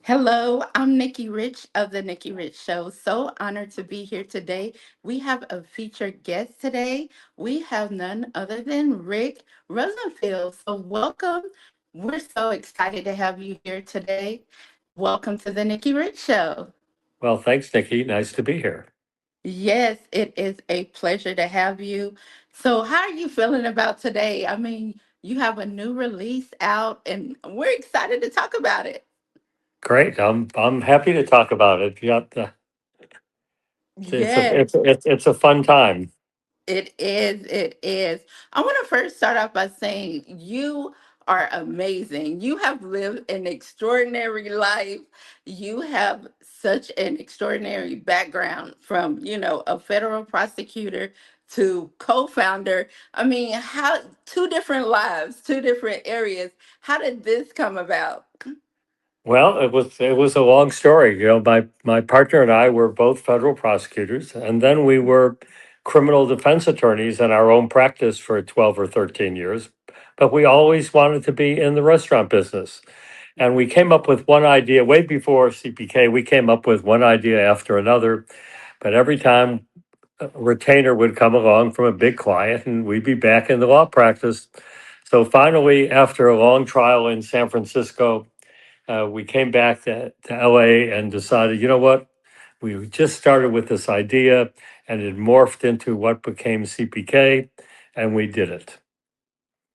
Hello, I'm Nikki Rich of The Nikki Rich Show. So honored to be here today. We have a featured guest today. We have none other than Rick Rosenfield. So, welcome. We're so excited to have you here today. Welcome to The Nikki Rich Show. Well, thanks, Nikki. Nice to be here. Yes, it is a pleasure to have you. So, how are you feeling about today? I mean, you have a new release out, and we're excited to talk about it. Great. I'm happy to talk about it. Yeah, Yes. it's a fun time. It is. It is. I want to first start off by saying you are amazing. You have lived an extraordinary life. You have such an extraordinary background from, a federal prosecutor to co-founder. I mean, how two different lives, two different areas. How did this come about? Well, it was a long story. My partner and I were both federal prosecutors, and then we were criminal defense attorneys in our own practice for 12 or 13 years. But we always wanted to be in the restaurant business. And we came up with one idea way before CPK. We came up with one idea after another. But every time a retainer would come along from a big client and we'd be back in the law practice. So finally, after a long trial in San Francisco, we came back to LA and decided, you know what? We just started with this idea and it morphed into what became CPK, and we did it.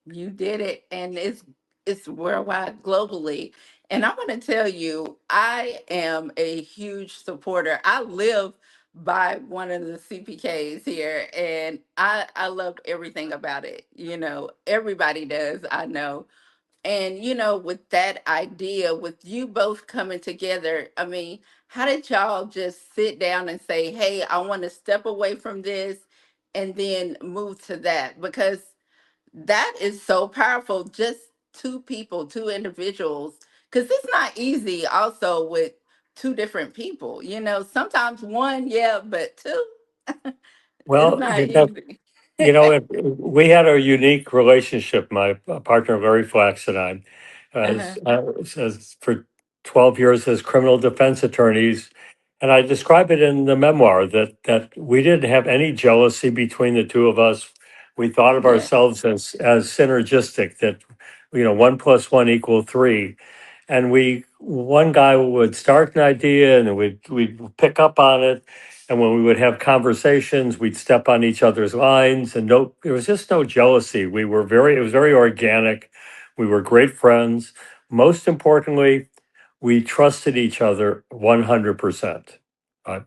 You did it, and it's worldwide, globally. And I want to tell you, I am a huge supporter. I live by one of the CPKs here, and I love everything about it. Everybody does. I know. And with that idea, with you both coming together, I mean, how did y'all just sit down and say, "Hey, I want to step away from this," and then move to that? Because that is so powerful. Just two people, two individuals, because it's not easy. Also, with two different people, sometimes one, yeah, but two, it's Well, not easy. we had a unique relationship. My partner, Larry Flax, and I, Uh-huh. as for 12 years as criminal defense attorneys, and I describe it in the memoir that we didn't have any jealousy between the two of us. We thought of Yes. ourselves as synergistic. That one plus one equal three, and we one guy would start an idea and then we'd pick up on it, and when we would have conversations we'd step on each other's lines, and no, there was just no jealousy. It was very organic. We were great friends. Most importantly, we trusted each other 100%. Right?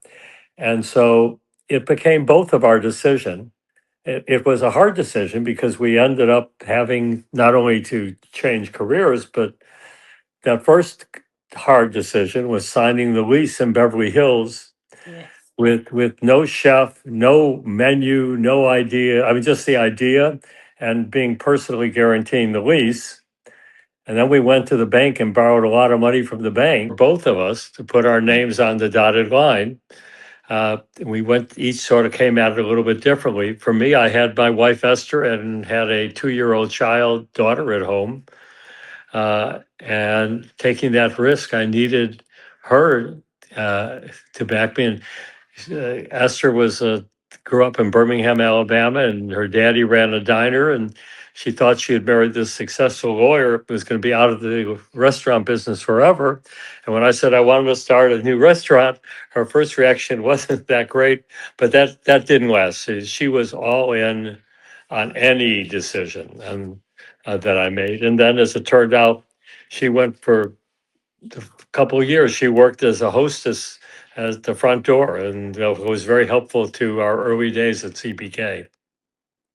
And so it became both of our decision. It was a hard decision because we ended up having not only to change careers, but the first hard decision was signing the lease in Beverly Hills Yes. with no chef, no menu, no idea. I mean, just the idea and being personally guaranteeing the lease. And then we went to the bank and borrowed a lot of money from the bank, both of us, to put our names on the dotted line. We went, each sort of came at it a little bit differently. For me, I had my wife Esther and had a 2-year-old child daughter at home, and taking that risk, I needed her to back me. And Esther grew up in Birmingham, Alabama, and her daddy ran a diner, and she thought she had married this successful lawyer who was going to be out of the restaurant business forever. And when I said I wanted to start a new restaurant, her first reaction wasn't that great, but that didn't last. She was all in on any decision and that I made. And then, as it turned out, she went for a couple of years. She worked as a hostess at the front door, and it was very helpful to our early days at CPK.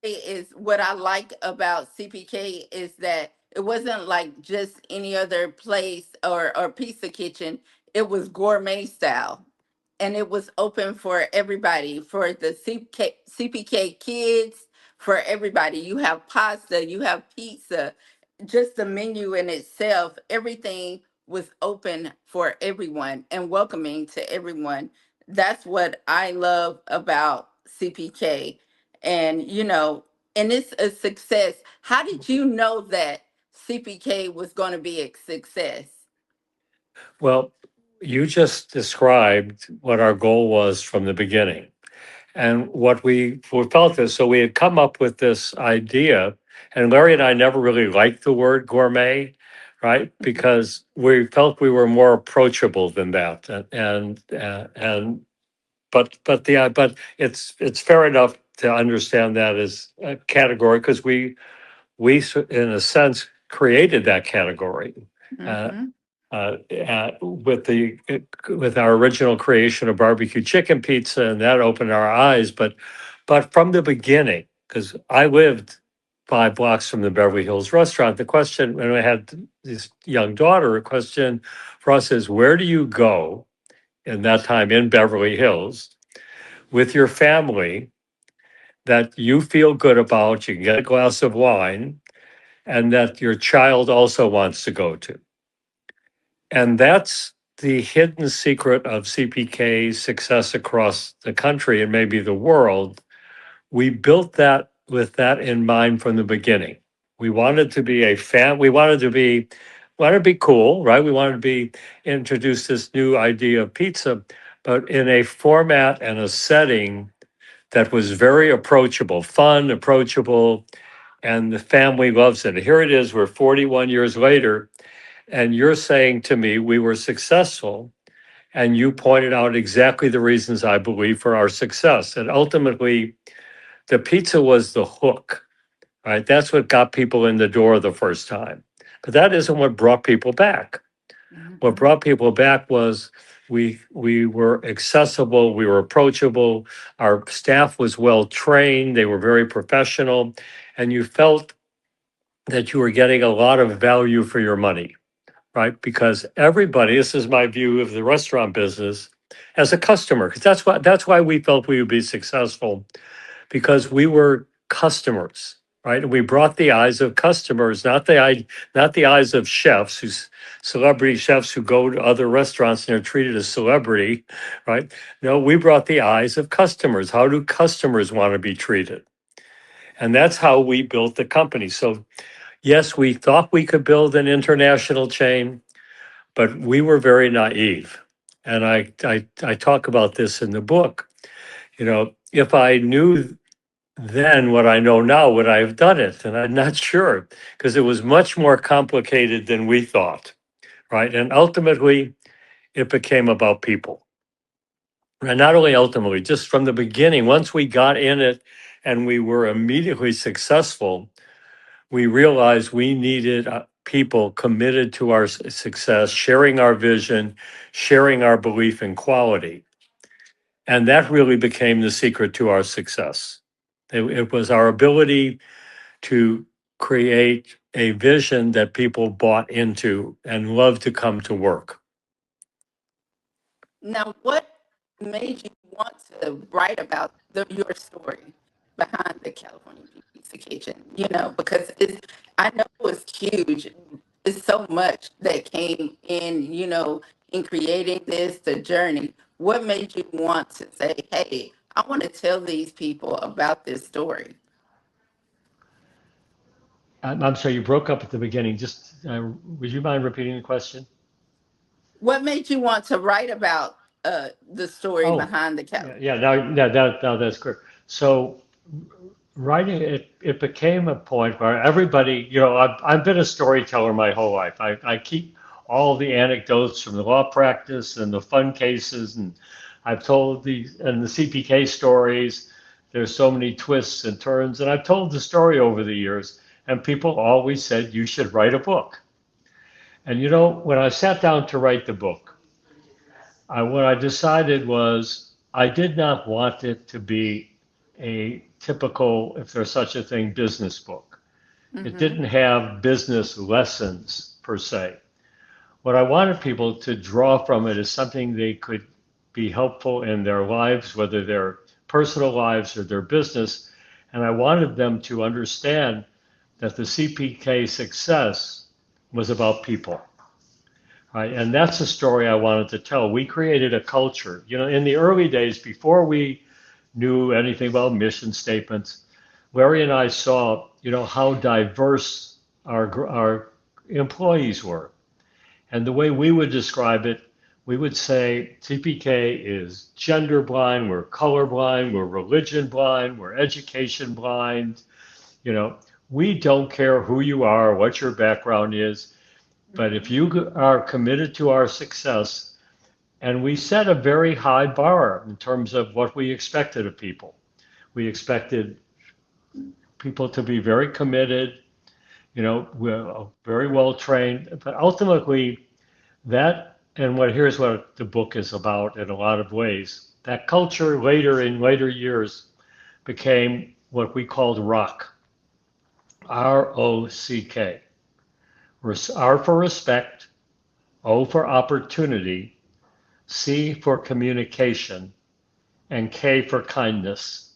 Is what I like about CPK is that it wasn't like just any other place or pizza kitchen. It was gourmet style, and it was open for everybody, for the CPK kids, for everybody. You have pasta, you have pizza, just the menu in itself, everything was open for everyone and welcoming to everyone. That's what I love about CPK. And and it's a success. How did you know that CPK was going to be a success? Well, you just described what our goal was from the beginning. And what we felt is, so we had come up with this idea, and Larry and I never really liked the word gourmet, right? Because we felt we were more approachable than that. And but it's fair enough to understand that as a category because in a sense created that category. Uh, Mm-hmm. with our original creation of barbecue chicken pizza, and that opened our eyes. But from the beginning, because I lived 5 blocks from the Beverly Hills restaurant, the question when I had this young daughter, a question for us is, where do you go in that time in Beverly Hills with your family that you feel good about? You can get a glass of wine, and that your child also wants to go to. And that's the hidden secret of CPK success across the country and maybe the world. We built that with that in mind from the beginning. We wanted to be a fan. We wanted to be cool, right? We wanted to be introduce this new idea of pizza, but in a format and a setting that was very approachable, fun, approachable, and the family loves it. Here it is, we're 41 years later, and you're saying to me we were successful, and you pointed out exactly the reasons I believe for our success. And ultimately, the pizza was the hook, right? That's what got people in the door the first time. But that isn't what brought people back. What Mm-hmm. brought people back was we were accessible, we were approachable, our staff was well trained, they were very professional, and you felt that you were getting a lot of value for your money, right? Because everybody, this is my view of the restaurant business as a customer, because that's why we felt we would be successful, because we were customers, right? And we brought the eyes of customers, not the eyes of chefs, who's celebrity chefs who go to other restaurants and are treated as celebrity, right? No, we brought the eyes of customers. How do customers want to be treated? And that's how we built the company. So yes, we thought we could build an international chain, but we were very naive. And I talk about this in the book. If I knew then what I know now, would I have done it? And I'm not sure because it was much more complicated than we thought, right? And ultimately, it became about people. And not only ultimately, just from the beginning, once we got in it and we were immediately successful, we realized we needed people committed to our success, sharing our vision, sharing our belief in quality. And that really became the secret to our success. It was our ability to create a vision that people bought into and loved to come to work. Now, what made you want to write about your story behind the California Pizza Kitchen? Because I know it's huge. It's so much that came in creating this, the journey. What made you want to say, hey, I want to tell these people about this story? I'm sorry, you broke up at the beginning. Just would you mind repeating the question? What made you want to write about the story Oh, behind the yeah, yeah. Now that's clear. So writing it became a point where everybody, I've been a storyteller my whole life. I keep all the anecdotes from the law practice and the fun cases, and I've told the CPK stories. There's so many twists and turns, and I've told the story over the years, and people always said you should write a book. And when I sat down to write the book, what I decided was I did not want it to be a typical, if there's such a thing, business book. It Mm-hmm. didn't have business lessons per se. What I wanted people to draw from it is something they could be helpful in their lives, whether their personal lives or their business. And I wanted them to understand that the CPK success was about people. Right? And that's the story I wanted to tell. We created a culture. In the early days, before we knew anything about mission statements, Larry and I saw, how diverse our employees were. And the way we would describe it, we would say CPK is gender blind, we're color blind, we're religion blind, we're education blind. You know, we don't care who you are, what your background is, but if Mhm. you are committed to our success, and we set a very high bar in terms of what we expected of people. We expected people to be very committed, very well trained, but ultimately that, and here's what the book is about in a lot of ways. That culture later in later years became what we called ROCK, ROCK. R for respect, O for opportunity, C for communication, and K for kindness.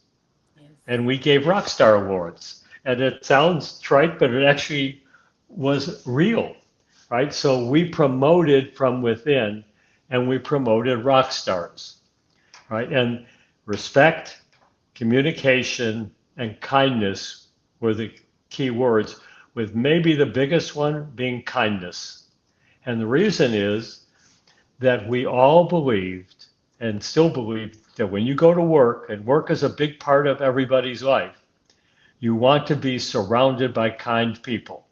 Yes. And we gave Rockstar Awards. And it sounds trite, but it actually was real, right? So we promoted from within and we promoted rock stars, right? And respect, communication, and kindness were the key words, with maybe the biggest one being kindness. And the reason is that we all believed and still believe that when you go to work, and work is a big part of everybody's life, you want to be surrounded by kind people.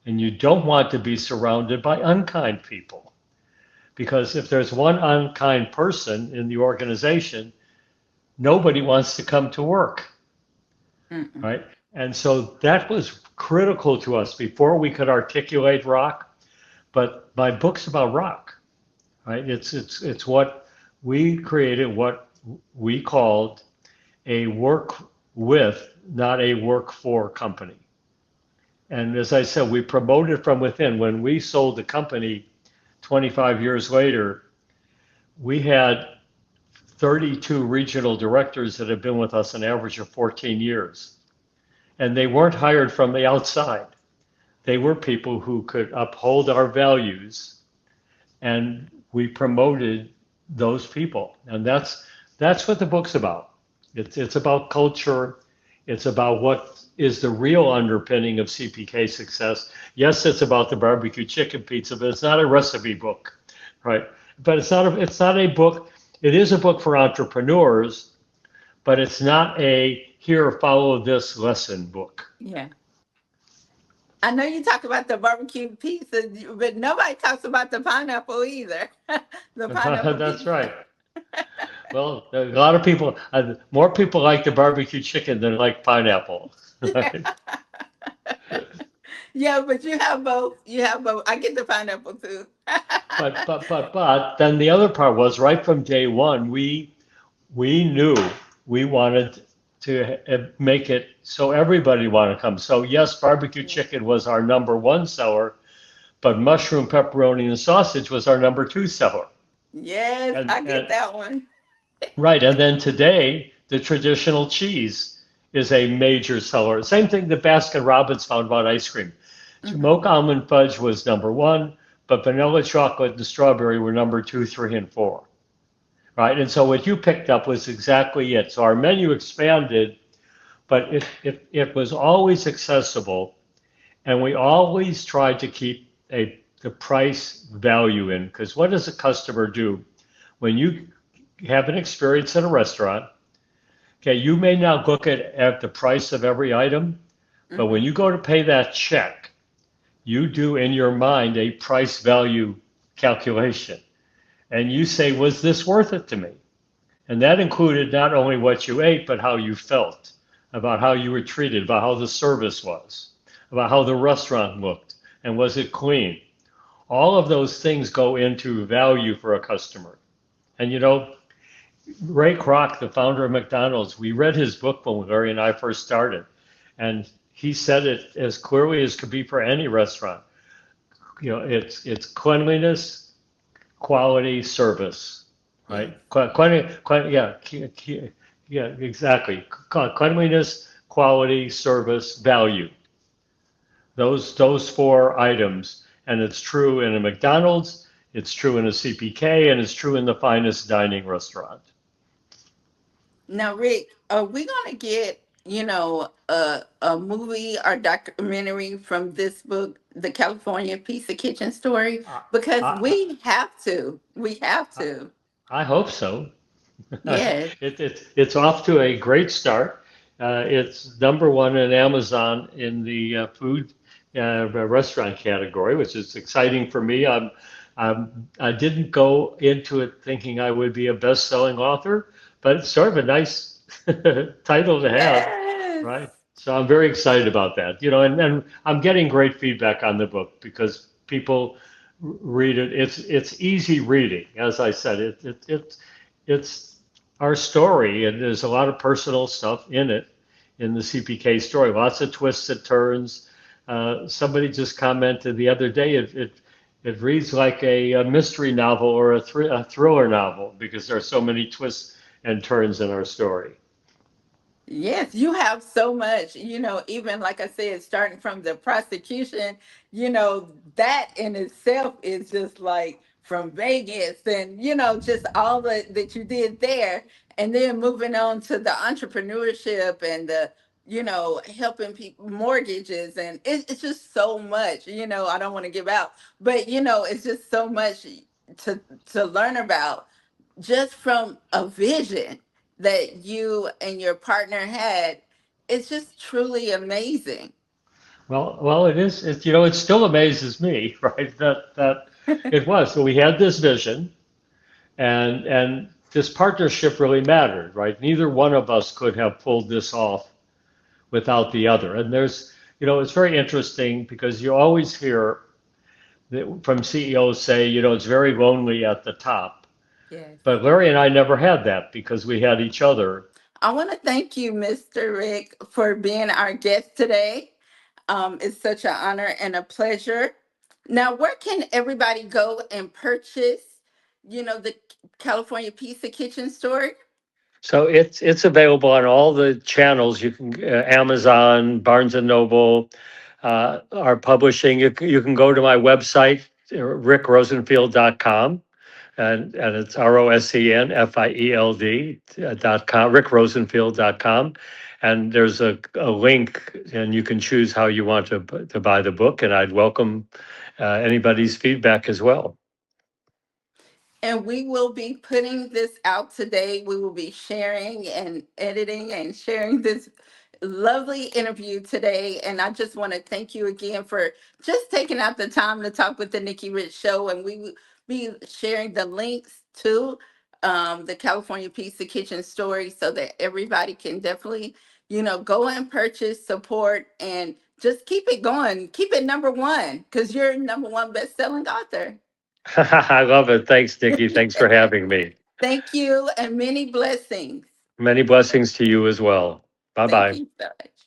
And you don't want to be surrounded by unkind people. Because if there's one unkind person in the organization, nobody wants to come to work, Mm-mm. right? And so that was critical to us before we could articulate rock. But my book's about rock, right? It's what we created, what we called a work with, not a work for company. And as I said, we promoted from within. When we sold the company 25 years later, we had 32 regional directors that have been with us an average of 14 years. And they weren't hired from the outside. They were people who could uphold our values, and we promoted those people. And that's what the book's about. It's about culture. It's about what is the real underpinning of CPK success. Yes, it's about the barbecue chicken pizza, but it's not a recipe book, right? But it's not a book. It is a book for entrepreneurs, but it's not a here follow this lesson book. Yeah. I know you talk about the barbecue pizza, but nobody talks about the pineapple either. The pineapple That's pizza. right. Well, a lot of people, more people like the barbecue chicken than like pineapple. Right? Yeah, but you have both. You have both. I get the pineapple too. But then the other part was right from day one, we knew we wanted to make it so everybody wanted to come. So yes, barbecue Yeah. chicken was our number one seller, but mushroom, pepperoni, and sausage was our number two seller. Yes, I get And that one. right, and then today the traditional cheese is a major seller. Same thing that Baskin Robbins found about ice cream. Hmm. Milk almond fudge was number one, but vanilla chocolate and strawberry were number two, three, and four. Right, and so what you picked up was exactly it. So our menu expanded, but it was always accessible, and we always tried to keep the price value in. Because what does a customer do when you have an experience in a restaurant? Okay, you may not look at the price of every item, but when Hmm. you go to pay that check, you do in your mind a price value calculation. And you say, was this worth it to me? And that included not only what you ate, but how you felt, about how you were treated, about how the service was, about how the restaurant looked, and was it clean? All of those things go into value for a customer. And Ray Kroc, the founder of McDonald's, we read his book when Larry and I first started, and he said it as clearly as could be for any restaurant. It's cleanliness, quality, service, Yes. right? Yeah, yeah, exactly. Cleanliness, quality, service, value. Those four items, and it's true in a McDonald's, it's true in a CPK, and it's true in the finest dining restaurant. Now, Rick, are we going to get, a movie or documentary from this book? the California Pizza Kitchen story? I, Because I, we have to. We have I, to. I hope so. Yes. It's off to a great start. It's number one in Amazon in the food restaurant category, which is exciting for me. I didn't go into it thinking I would be a best-selling author, but it's sort of a nice title to have, Yes. right? So I'm very excited about that. And I'm getting great feedback on the book because people read it. It's easy reading, as I said. It's our story, and there's a lot of personal stuff in it, in the CPK story. Lots of twists and turns. Somebody just commented the other day, it reads like a mystery novel or a thriller novel because there are so many twists and turns in our story. Yes, you have so much, even like I said, starting from the prosecution, that in itself is just like from Vegas and, just all that you did there. And then moving on to the entrepreneurship and helping people mortgages. And it's just so much, I don't want to give out, but, it's just so much to, to learn about just from a vision that you and your partner had. It's just truly amazing. Well, it is. It still amazes me, right? That it was. So we had this vision, and this partnership really mattered, right? Neither one of us could have pulled this off without the other. And it's very interesting because you always hear from CEOs say, it's very lonely at the top. Yes. But Larry and I never had that because we had each other. I want to thank you, Mr. Rick, for being our guest today. It's such an honor and a pleasure. Now, where can everybody go and purchase, the California Pizza Kitchen story? So it's available on all the channels. You can Amazon, Barnes and Noble, our publishing. You can go to my website, rickrosenfield.com, and it's ROSENFIELD.com, rickrosenfield.com. And there's a link, and you can choose how you want to buy the book. And I'd welcome anybody's feedback as well. And we will be putting this out today. We will be sharing and editing and sharing this lovely interview today. And I just want to thank you again for just taking out the time to talk with the Nikki Rich Show. And we will be sharing the links to the California Pizza Kitchen story so that everybody can definitely, go and purchase, support, and just keep it going. Keep it number one because you're number one best-selling author. I love it. Thanks, Nikki. Thanks for having me. Thank you and many blessings. Many blessings to you as well. Bye Thank bye. you so much.